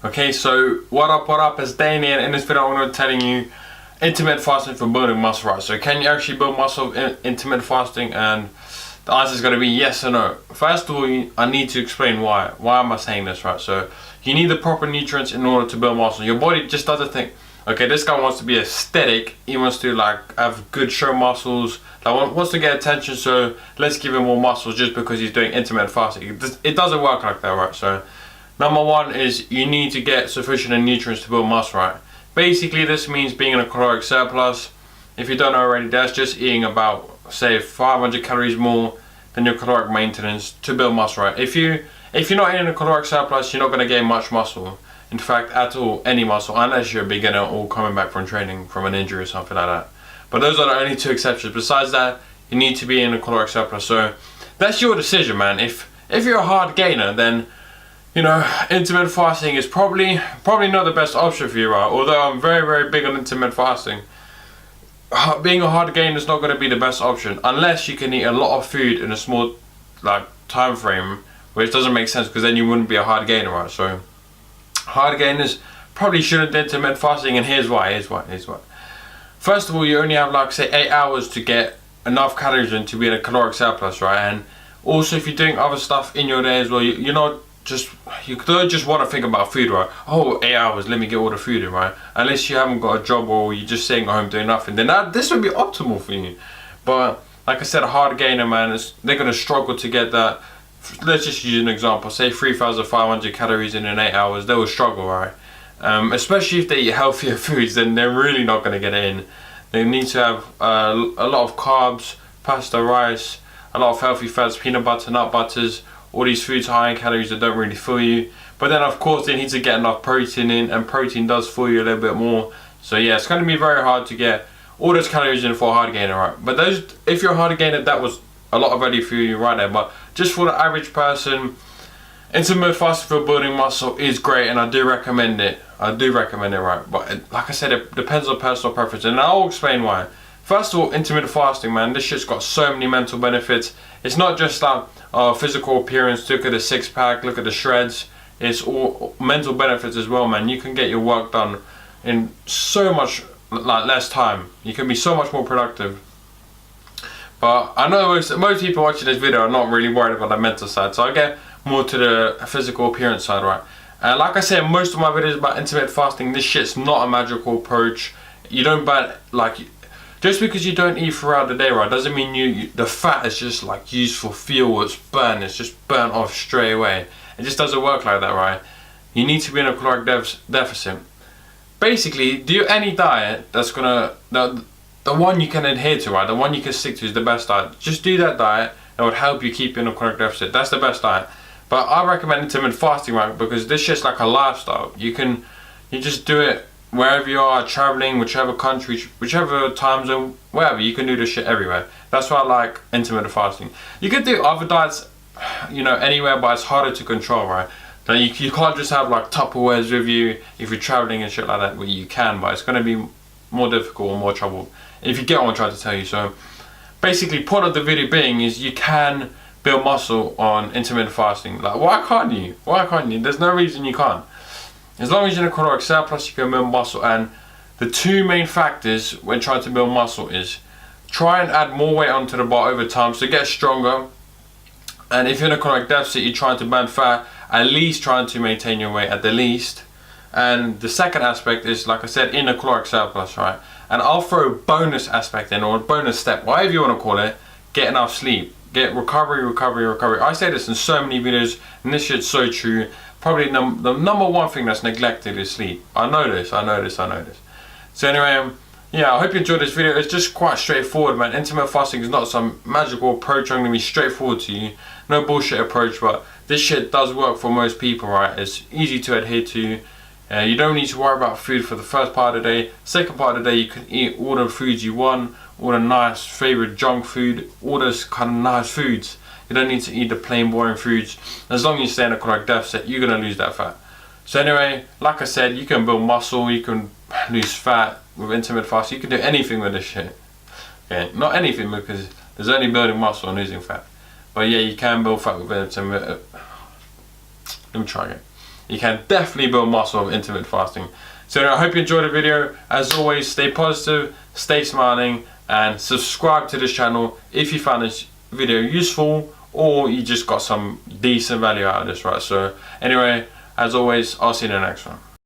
Okay, so what up, it's Dane here. In this video I'm going to be telling you intermittent fasting for building muscle, right? So can you actually build muscle in intermittent fasting? And the answer is going to be yes or no. First of all, I need to explain why. Why am I saying this, right? So you need the proper nutrients in order to build muscle. Your body just doesn't think, okay, this guy wants to be aesthetic, he wants to like have good show muscles, like wants to get attention, so let's give him more muscles just because he's doing intermittent fasting. It doesn't work like that, right? So number one is you need to get sufficient nutrients to build muscle, right? Basically this means being in a caloric surplus. If you don't know already, that's just eating about, say, 500 calories more than your caloric maintenance to build muscle, right? If you're not in a caloric surplus, you're not going to gain much muscle. In fact, at all, any muscle, unless you're a beginner or coming back from training from an injury or something like that. But those are the only two exceptions. Besides that, you need to be in a caloric surplus. So that's your decision, man. If you're a hard gainer, then intermittent fasting is probably not the best option for you, right? Although I'm very big on intermittent fasting, being a hard gainer is not going to be the best option unless you can eat a lot of food in a small time frame, which doesn't make sense because then you wouldn't be a hard gainer, right? So hard gainers probably shouldn't do intermittent fasting, and here's why. First of all, you only have say 8 hours to get enough calories in to be in a caloric surplus, right? And also if you're doing other stuff in your day as well, you don't just want to think about food, right? Oh, 8 hours, let me get all the food in, right? Unless you haven't got a job or you're just sitting at home doing nothing, then this would be optimal for you. But like I said, a hard gainer, man, they're going to struggle to get that. Let's just use an example, say 3,500 calories in 8 hours, they will struggle, right? Especially if they eat healthier foods, then they're really not going to get it in. They need to have a lot of carbs, pasta, rice, a lot of healthy fats, peanut butter, nut butters. All these foods high in calories that don't really fill you. But then of course they need to get enough protein in, and protein does fill you a little bit more. So yeah, it's going to be very hard to get all those calories in for a hard gainer, right? But if you're a hard gainer, that was a lot of value for you right there. But just for the average person, intermittent fasting for building muscle is great, and I do recommend it. Right? But like I said, it depends on personal preference, and I'll explain why. First of all, intermittent fasting, man, this shit's got so many mental benefits. It's not just like physical appearance, look at the six-pack, look at the shreds. It's all mental benefits as well, man. You can get your work done in so much less time. You can be so much more productive. But I know most people watching this video are not really worried about the mental side, so I get more to the physical appearance side, right? And like I said, most of my videos about intermittent fasting, this shit's not a magical approach. You don't burn, just because you don't eat throughout the day, right, doesn't mean the fat is just used for fuel. It's just burnt off straight away. It just doesn't work like that, right? You need to be in a caloric deficit. Basically, do any diet that's gonna the one you can adhere to, right? The one you can stick to is the best diet. Just do that diet. It would help you keep in a caloric deficit. That's the best diet. But I recommend intermittent fasting, right? Because this shit's like a lifestyle. You just do it wherever you are, traveling, whichever country, whichever time zone, wherever. You can do this shit everywhere. That's why I like intermittent fasting. You can do other diets, anywhere, but it's harder to control, right? So you can't just have Tupperwares with you if you're traveling and shit like that. Well, you can, but it's going to be more difficult and more trouble, if you get what I'm trying to tell you. So basically, point of the video being is you can build muscle on intermittent fasting. Why can't you? There's no reason you can't. As long as you're in a caloric surplus, you can build muscle. And the two main factors when trying to build muscle is try and add more weight onto the bar over time, so get stronger. And if you're in a caloric deficit, you're trying to burn fat, at least trying to maintain your weight at the least. And the second aspect is, like I said, in a caloric surplus, right? And I'll throw a bonus aspect in, or a bonus step, whatever you want to call it. Get enough sleep. Get recovery. I say this in so many videos, and this shit's so true. Probably the number one thing that's neglected is sleep. I know this. So anyway, yeah, I hope you enjoyed this video. It's just quite straightforward, man. Intermittent fasting is not some magical approach. I'm going to be straightforward to you. No bullshit approach, but this shit does work for most people, right? It's easy to adhere to. You don't need to worry about food for the first part of the day. Second part of the day, you can eat all the foods you want, all the nice favorite junk food, all those kind of nice foods. You don't need to eat the plain boring foods. As long as you stay in a caloric deficit, you're going to lose that fat. So anyway, like I said, you can build muscle, you can lose fat with intermittent fasting. You can do anything with this shit. Okay, not anything, because there's only building muscle and losing fat. But yeah, you can build fat with intermittent. Let me try again. you can definitely build muscle with intermittent fasting. So I hope you enjoyed the video. As always, stay positive, stay smiling, and subscribe to this channel if you found this video useful or you just got some decent value out of this, right? So anyway, as always, I'll see you in the next one.